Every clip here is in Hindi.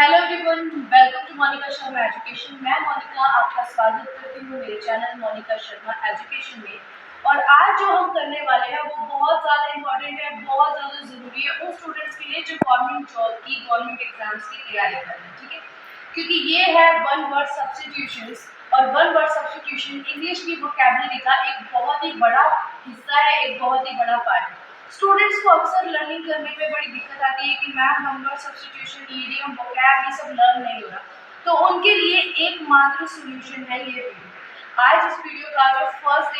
Hello everyone, welcome to Monika Sharma education. मैं मोनिका आपका स्वागत करती हूँ मेरे चैनल मोनिका शर्मा एजुकेशन में। और आज जो हम करने वाले हैं वो बहुत ज़्यादा इम्पोर्टेंट है, बहुत ज़्यादा ज़रूरी है उन स्टूडेंट्स के लिए जो गवर्नमेंट जॉब की, गवर्नमेंट एग्जाम्स की तैयारी कर रहे हैं, ठीक है। क्योंकि ये है वन वर्ड सब्स्टिट्यूशंस, और वन वर्ड सब्स्टिट्यूशन इंग्लिश की वोकैबुलरी का एक बहुत ही बड़ा हिस्सा है, एक बहुत ही बड़ा पार्ट है। स्टूडेंट्स को अक्सर लर्निंग करने में बड़ी दिक्कत आती है कि ma'am number substitution, idiom, vocab ये सब लर्न नहीं हो रहा। तो उनके लिए एकमात्र सॉल्यूशन है ये वीडियो। आज इस वीडियो का जो फर्स्ट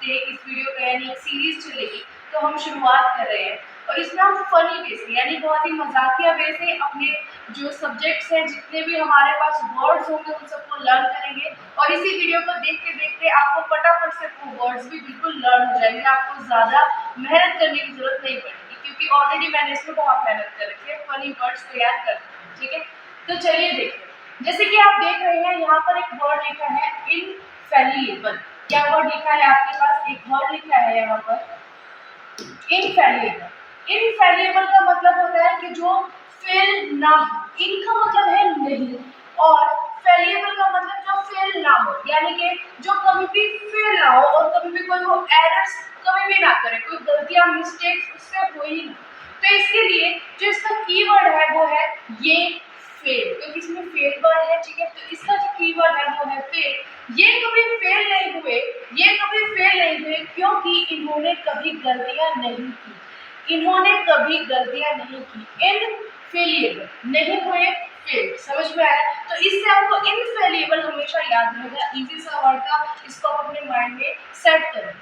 डे इस वीडियो का यानी एक सीरीज चलेगी, तो हम शुरुआत कर रहे हैं। और इसमें हम फनी वे से यानी बहुत ही मजाकिया वे से अपने जो सब्जेक्ट्स हैं, जितने भी हमारे पास वर्ड्स होंगे उन सबको लर्न करेंगे। और इसी वीडियो को देखते देखते आपको फटाफट से वो वर्ड्स भी बिल्कुल लर्न हो जाएंगे। आपको ज़्यादा मेहनत करने की जरूरत नहीं पड़ेगी, क्योंकि ऑलरेडी मैंने इसमें बहुत मेहनत कर रखी है फनी वर्ड्स तैयार कर, ठीक है। तो चलिए देखिए, जैसे कि आप देख रहे हैं यहाँ पर एक वर्ड लिखा है इनफैलिएबल। क्या वर्ड लिखा है आपके पास? एक वर्ड लिखा है यहाँ पर इनफैलिएबल। इनफैलिएबल का मतलब होता है कि जो फेल ना हो। इन का मतलब है नहीं, और फैलिएबल का मतलब जो फेल ना हो, यानी कि जो कभी भी फेल ना हो और कभी भी कोई वो एरर्स कभी भी ना करे, कोई गलतियां मिस्टेक्स उससे हो ही ना। तो इसके लिए जो इसका कीवर्ड है वो है ये फेल, क्योंकि इसमें फेल वर्ड है, ठीक है। तो इसका जो कीवर्ड है वो है फेल। ये कभी फेल नहीं हुए, ये कभी फेल नहीं हुए क्योंकि इन्होंने कभी गलतियां नहीं की, इन्होंने कभी गलतियां नहीं की। इनफेलिएबल नहीं हुए, फेल। समझ में आया? तो इससे आपको इनफेलिएबल हमेशा याद रहेगा, इजी सा वर्ड था, इसको आप अपने माइंड में सेट करें।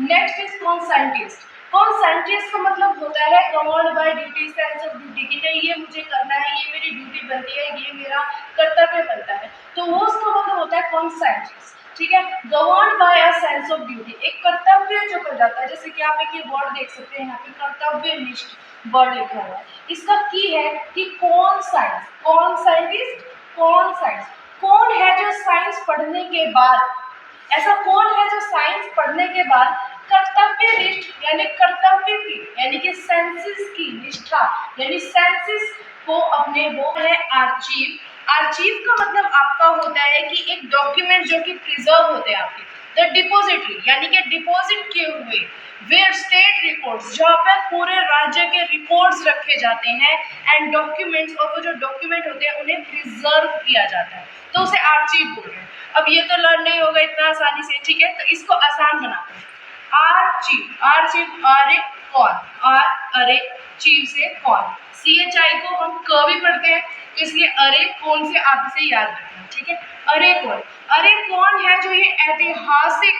Next is कॉन्सेंटिस्ट। कॉन्सेंटिस्ट का मतलब होता है governed bye duty, sense of duty, कि नहीं ये मुझे करना है, ये मेरी ड्यूटी बनती है, ये मेरा कर्तव्य बनता है। तो वो उसका मतलब होता है कॉन्सेंटिस्ट, ठीक है। Governed bye a sense of duty, एक कर्तव्य जो कर जाता है। जैसे कि आप एक ये वर्ड देख सकते हैं यहाँ पे, कर्तव्यनिष्ठ वर्ड लिखा हुआ है। इसका की है कि कौन साइंस, कौन साइंटिस्ट, कौन साइंस, कौन है जो साइंस पढ़ने के बाद, ऐसा कौन है जो साइंस पढ़ने के बाद कर्तव्यनिष्ठ यानी कर्तव्य की यानी कि सेंसेस की निष्ठा यानी सेंसेस को अपने, वो है आर्चीव। आर्चीव का मतलब आपका होता है कि एक डॉक्यूमेंट जो कि प्रिजर्व होते हैं आपके। द डिपोजिटरी यानी कि डिपॉजिट किए हुए, वेयर स्टेट रिकॉर्ड्स, जहाँ पर पूरे राज्य के रिकॉर्ड्स रखे जाते हैं, एंड डॉक्यूमेंट्स, और वो जो डॉक्यूमेंट होते हैं उन्हें प्रिजर्व किया जाता है, तो उसे आर्चीव बोल रहे हैं। अब ये तो लर्न नहीं होगा इतना आसानी से, ठीक है। तो इसको आसान बनाते हैं। आर्चीव, आर्चीव, अरे कौन, आर अरे चीव से कौन, CHI को हम क भी पढ़ते हैं, तो इसलिए अरे कौन से आप इसे याद रखना, ठीक है। अरे कौन, अरे कौन है जो ये ऐतिहासिक,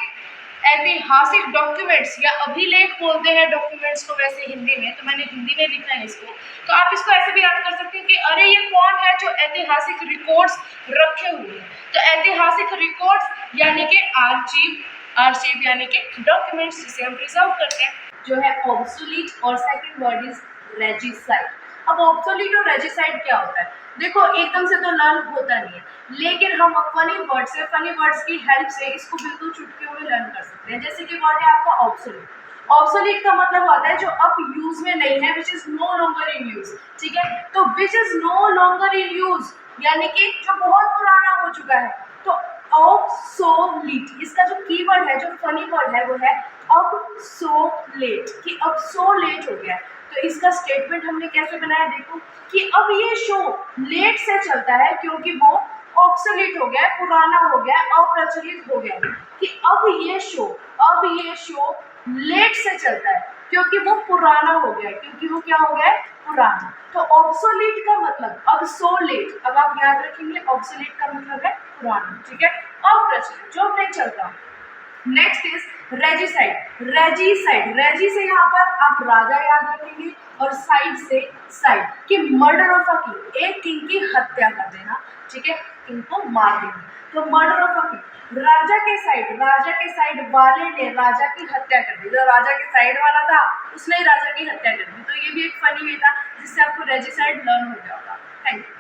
ऐतिहासिक डॉक्यूमेंट्स या अभिलेख बोलते हैं डॉक्यूमेंट्स को वैसे हिंदी में, तो मैंने हिंदी में लिखा है इसको। तो आप इसको ऐसे भी याद कर सकते हैं कि अरे ये कौन है जो ऐतिहासिक रिकॉर्ड्स रखे हुए हैं। तो ऐतिहासिक रिकॉर्ड्स यानी कि आर्चीव, आर्चीव यानी कि डॉक्यूमेंट्स जिसे हम प्रिजर्व करते हैं, जो है ऑब्सोलीट। और सेकंड वर्ड इज रेजिसाइड। अब ऑब्सोलीट और रेजिसाइड क्या होता है? देखो एकदम से तो लर्न होता नहीं है, लेकिन हम फनी वर्ड से, फनी वर्ड्स की हेल्प से इसको बिल्कुल चुटकियों में लर्न कर सकते हैं। जैसे कि वर्ड है आपका ऑब्सोलीट। ऑब्सोलीट का मतलब होता है जो अब यूज में नहीं है, which is no longer in use, ठीक है। तो which is no longer in use यानी कि जो बहुत पुराना हो चुका है। तो ऑब्सोलीट, इसका जो कीवर्ड है, जो फनी वर्ड है वो है ऑब्सोलेट, कि अब सो लेट हो गया। तो इसका स्टेटमेंट हमने कैसे बनाया, देखो कि अब ये शो लेट से चलता है क्योंकि वो ऑब्सोलीट हो गया, पुराना हो गया, अप्रचलित हो गया। कि अब ये शो, अब ये शो लेट से चलता है क्योंकि वो पुराना हो गया, क्योंकि वो क्या हो गया है, पुराना। तो ऑब्सोलीट का मतलब अब सो लेट, अब आप याद रखेंगे ऑब्सोलीट का मतलब है पुराना, ठीक है, अप्रचलित, जो नहीं चलता। Next is regicide. रेजिसाइड, रेजी से यहाँ पर आप राजा याद रखेंगे, और साइड से साइड, कि मर्डर ऑफ अ किंग, एक किंग की हत्या कर देना, ठीक है, किंग को मार देना। तो मर्डर ऑफ अ किंग, राजा के साइड, राजा के साइड वाले ने राजा की हत्या कर दी। जो राजा के साइड वाला था उसने राजा की हत्या कर दी। तो ये भी एक फनी वे था जिससे आपको रेजिसाइड लर्न हो गया होगा। Thank you.